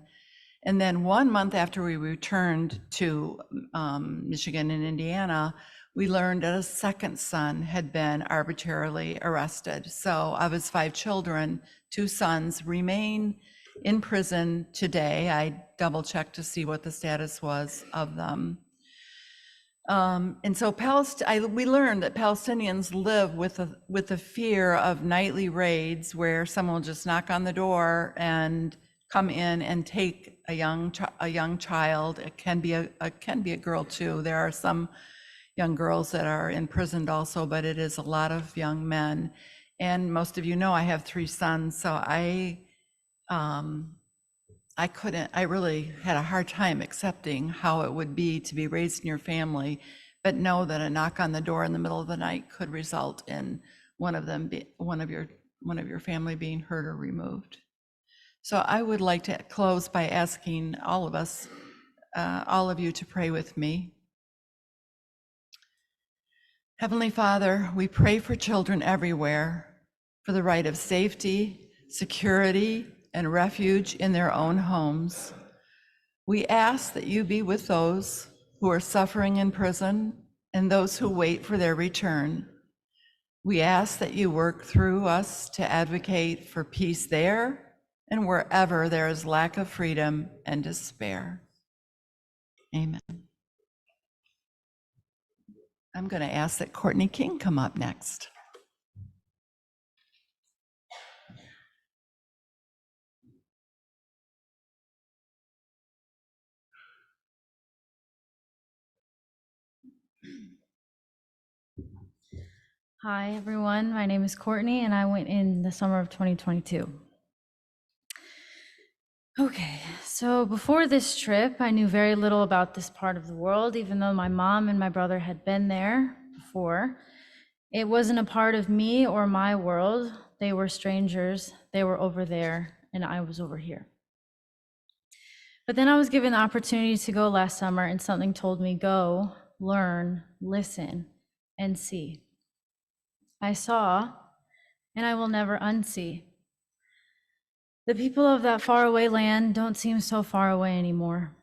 And then 1 month after we returned to Michigan and Indiana, we learned that a second son had been arbitrarily arrested. So of his 5 children, 2 sons remain in prison today. I double checked to see what the status was of them. And so we learned that Palestinians live with the fear of nightly raids where someone will just knock on the door and come in and take a young child. It can be a girl too. There are some young girls that are imprisoned also, but it is a lot of young men. And most of you know I have 3 sons, so I really had a hard time accepting how it would be to be raised in your family, but know that a knock on the door in the middle of the night could result in one of your family being hurt or removed. So I would like to close by asking all of you to pray with me. Heavenly Father, we pray for children everywhere, for the right of safety, security, and refuge in their own homes. We ask that you be with those who are suffering in prison and those who wait for their return. We ask that you work through us to advocate for peace there and wherever there is lack of freedom and despair. Amen. I'm going to ask that Courtney King come up next. Hi, everyone. My name is Courtney, and I went in the summer of 2022. Okay, so before this trip, I knew very little about this part of the world, even though my mom and my brother had been there before. It wasn't a part of me or my world. They were strangers. They were over there, and I was over here. But then I was given the opportunity to go last summer, and something told me, go, learn, listen, and see. I saw, and I will never unsee. The people of that faraway land don't seem so far away anymore.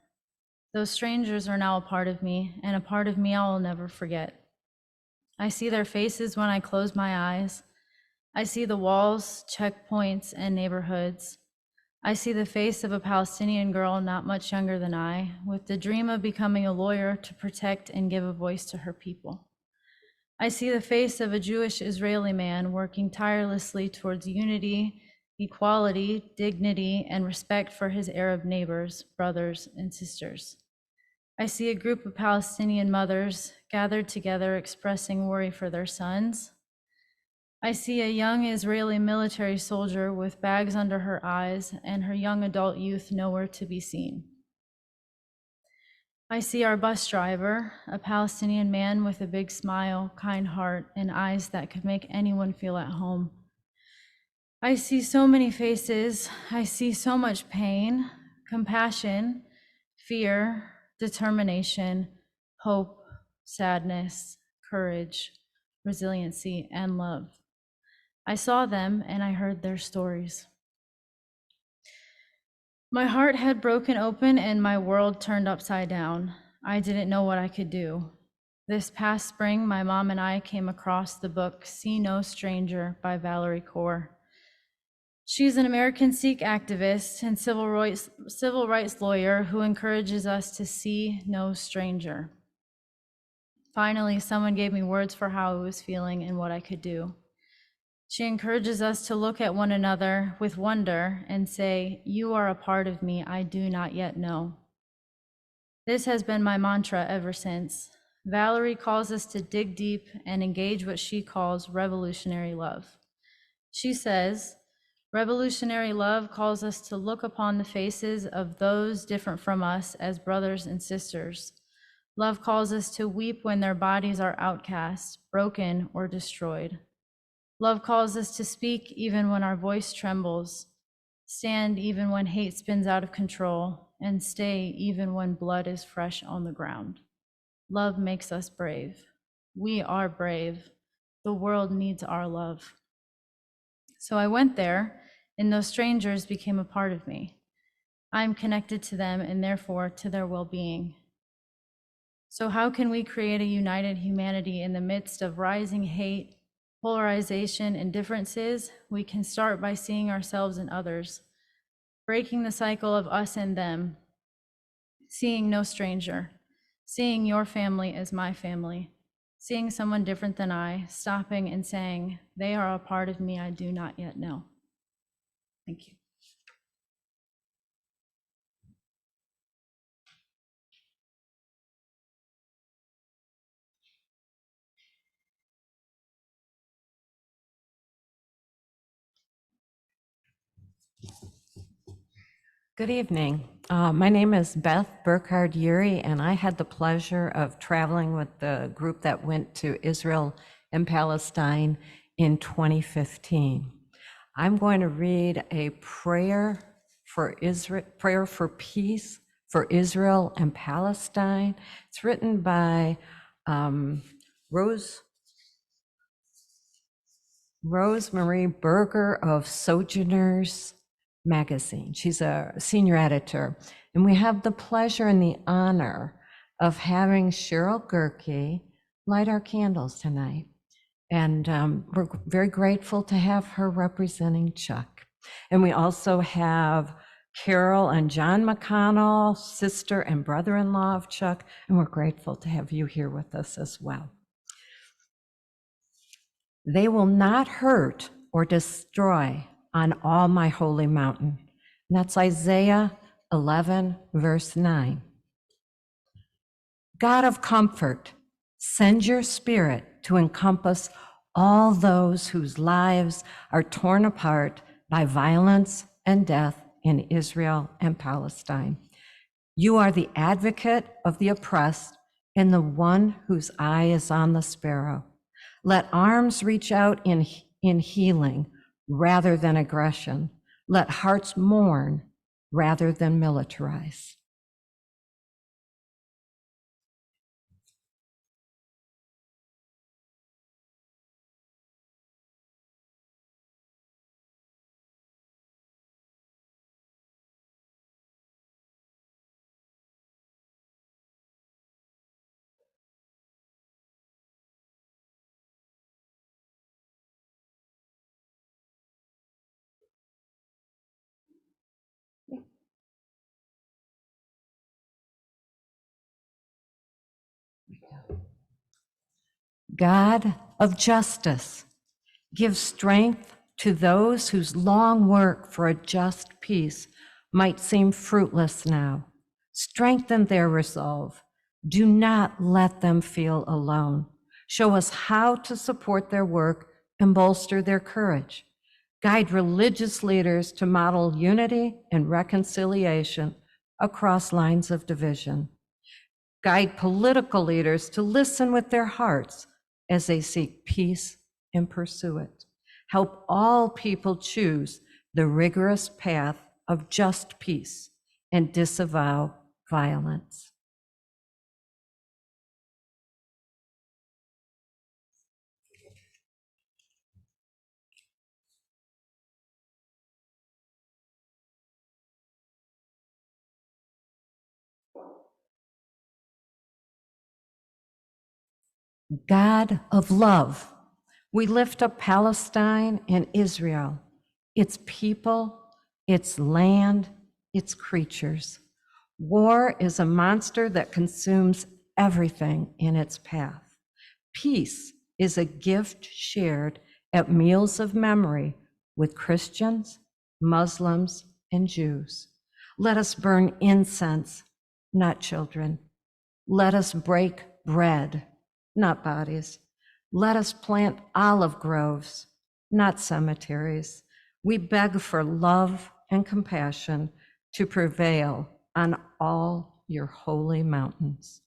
Those strangers are now a part of me, and a part of me I will never forget. I see their faces when I close my eyes. I see the walls, checkpoints, and neighborhoods. I see the face of a Palestinian girl not much younger than I, with the dream of becoming a lawyer to protect and give a voice to her people. I see the face of a Jewish Israeli man working tirelessly towards unity, equality, dignity, and respect for his Arab neighbors, brothers, and sisters. I see a group of Palestinian mothers gathered together expressing worry for their sons. I see a young Israeli military soldier with bags under her eyes and her young adult youth nowhere to be seen. I see our bus driver, a Palestinian man with a big smile, kind heart, and eyes that could make anyone feel at home. I see so many faces. I see so much pain, compassion, fear, determination, hope, sadness, courage, resiliency, and love. I saw them and I heard their stories. My heart had broken open and my world turned upside down. I didn't know what I could do. This past spring, my mom and I came across the book See No Stranger by Valerie Kaur. She's an American Sikh activist and civil rights lawyer who encourages us to see no stranger. Finally, someone gave me words for how I was feeling and what I could do. She encourages us to look at one another with wonder and say, you are a part of me I do not yet know. This has been my mantra ever since. Valerie calls us to dig deep and engage what she calls revolutionary love. She says, revolutionary love calls us to look upon the faces of those different from us as brothers and sisters. Love calls us to weep when their bodies are outcast, broken, or destroyed. Love calls us to speak even when our voice trembles, stand even when hate spins out of control, and stay even when blood is fresh on the ground. Love makes us brave. We are brave. The world needs our love. So I went there, and those strangers became a part of me. I'm connected to them and therefore to their well-being. So how can we create a united humanity in the midst of rising hate, polarization, and differences? We can start by seeing ourselves in others. breaking the cycle of us and them, seeing no stranger, seeing your family as my family, seeing someone different than I, stopping and saying, they are a part of me I do not yet know. Thank you. Good evening. My name is Beth Burkhard Yuri, and I had the pleasure of traveling with the group that went to Israel and Palestine in 2015. I'm going to read a prayer for Israel, prayer for peace for Israel and Palestine. It's written by Rosemary Berger of Sojourners Magazine. She's a senior editor. And we have the pleasure and the honor of having Cheryl Gerke light our candles tonight. And we're very grateful to have her representing Chuck. And we also have Carol and John McConnell, sister and brother-in-law of Chuck, and we're grateful to have you here with us as well. They will not hurt or destroy on all my holy mountain. And that's Isaiah 11, verse 9. God of comfort, send your spirit to encompass all those whose lives are torn apart by violence and death in Israel and Palestine. You are the advocate of the oppressed and the one whose eye is on the sparrow. Let arms reach out in healing rather than aggression. Let hearts mourn rather than militarize. God of justice, give strength to those whose long work for a just peace might seem fruitless now. Strengthen their resolve. Do not let them feel alone. Show us how to support their work and bolster their courage. Guide religious leaders to model unity and reconciliation across lines of division. Guide political leaders to listen with their hearts as they seek peace and pursue it. Help all people choose the rigorous path of just peace and disavow violence. God of love, we lift up Palestine and Israel, its people, its land, its creatures. War is a monster that consumes everything in its path. Peace is a gift shared at meals of memory with Christians, Muslims, and Jews. Let us burn incense, not children. Let us break bread, not bodies. Let us plant olive groves, not cemeteries. We beg for love and compassion to prevail on all your holy mountains.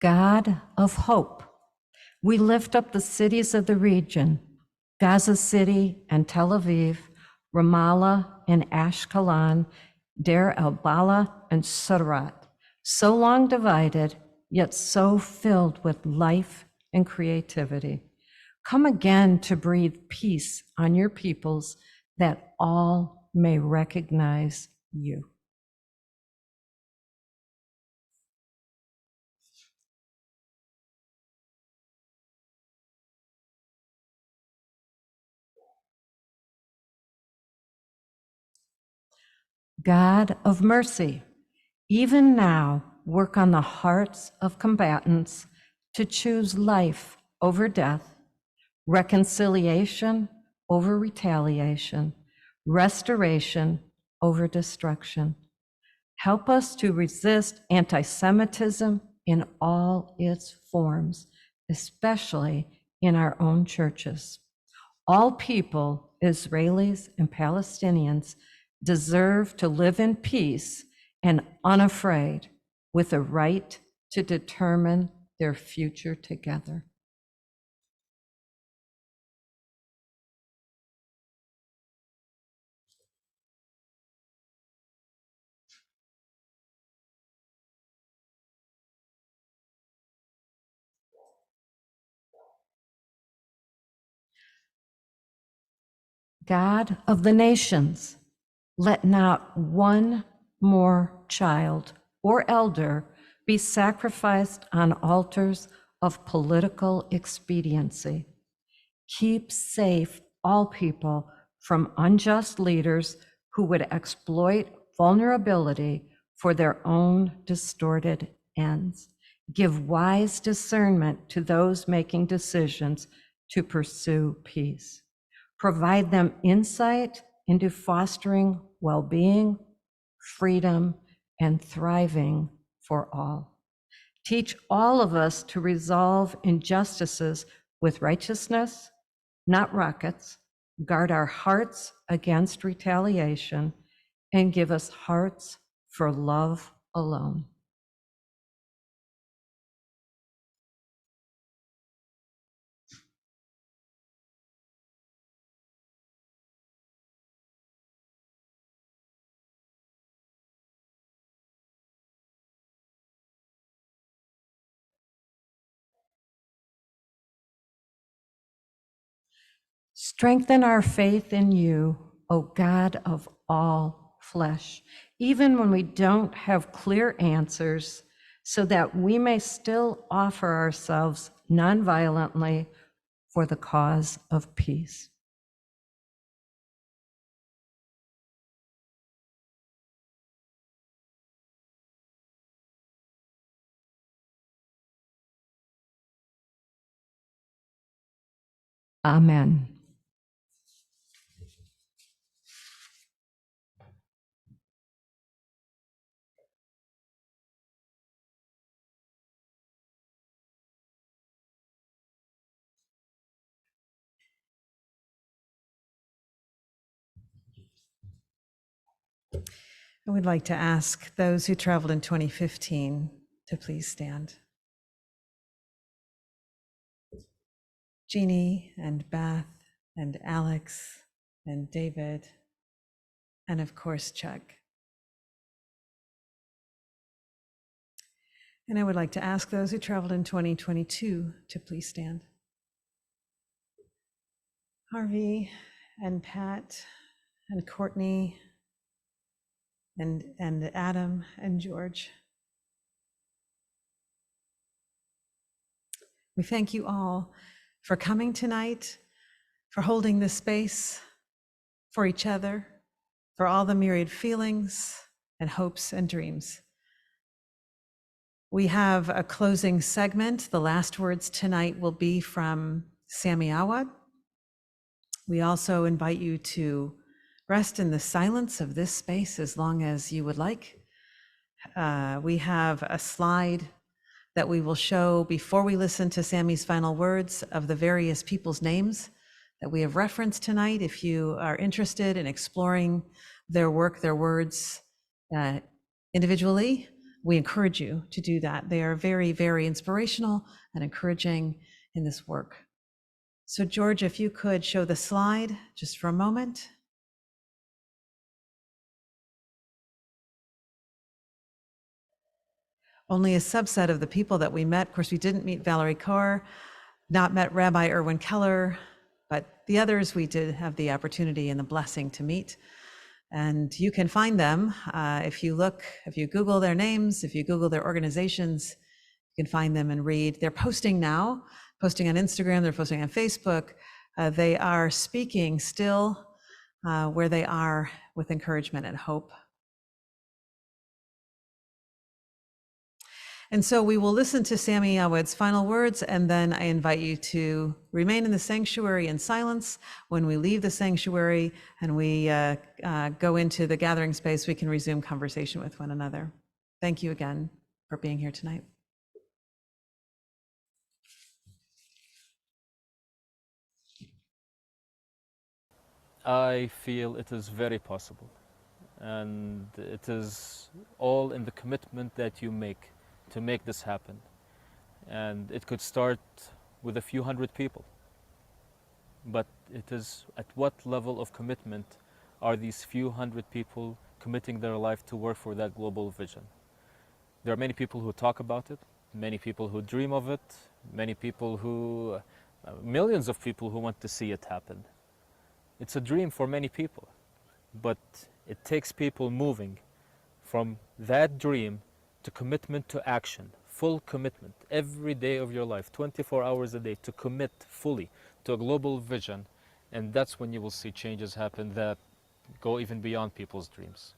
God of hope, we lift up the cities of the region, Gaza City and Tel Aviv, Ramallah and Ashkelon, Deir el-Balah and Sderot, so long divided, yet so filled with life and creativity. Come again to breathe peace on your peoples that all may recognize you. God of mercy, even now work on the hearts of combatants to choose life over death, reconciliation over retaliation, restoration over destruction. Help us to resist anti-Semitism in all its forms, especially in our own churches. All people, Israelis and Palestinians, deserve to live in peace and unafraid, with a right to determine their future together. God of the nations, let not one more child or elder be sacrificed on altars of political expediency. Keep safe all people from unjust leaders who would exploit vulnerability for their own distorted ends. Give wise discernment to those making decisions to pursue peace. Provide them insight into fostering well-being, freedom, and thriving for all. Teach all of us to resolve injustices with righteousness, not rockets. Guard our hearts against retaliation, and give us hearts for love alone. Strengthen our faith in you, O God of all flesh, even when we don't have clear answers, so that we may still offer ourselves nonviolently for the cause of peace. Amen. I would like to ask those who traveled in 2015 to please stand. Jeannie and Beth and Alex and David, and of course, Chuck. And I would like to ask those who traveled in 2022 to please stand. Harvey and Pat and Courtney and Adam and George. We thank you all for coming tonight, for holding this space for each other, for all the myriad feelings and hopes and dreams. We have a closing segment. The last words tonight will be from Sammy Awad. We also invite you to rest in the silence of this space as long as you would like. We have a slide that we will show before we listen to Sammy's final words of the various people's names that we have referenced tonight. If you are interested in exploring their work, their words individually, we encourage you to do that. They are very, very inspirational and encouraging in this work. So George, if you could show the slide just for a moment. Only a subset of the people that we met. Of course, we didn't meet Valerie Carr, not met Rabbi Erwin Keller, but the others we did have the opportunity and the blessing to meet. And you can find them if you Google their names, if you Google their organizations, you can find them and read. They're posting now, posting on Instagram, they're posting on Facebook. They are speaking still where they are with encouragement and hope. And so we will listen to Sammy Awed's final words, and then I invite you to remain in the sanctuary in silence. When we leave the sanctuary and we go into the gathering space, we can resume conversation with one another. Thank you again for being here tonight. I feel it is very possible, and it is all in the commitment that you make to make this happen. And it could start with a few hundred people, but it is at what level of commitment are these few hundred people committing their life to work for that global vision? There are many people who talk about it, many people who dream of it, many people who, millions of people who want to see it happen. It's a dream for many people, but it takes people moving from that dream to commitment to action, full commitment, every day of your life, 24 hours a day, to commit fully to a global vision. And that's when you will see changes happen that go even beyond people's dreams.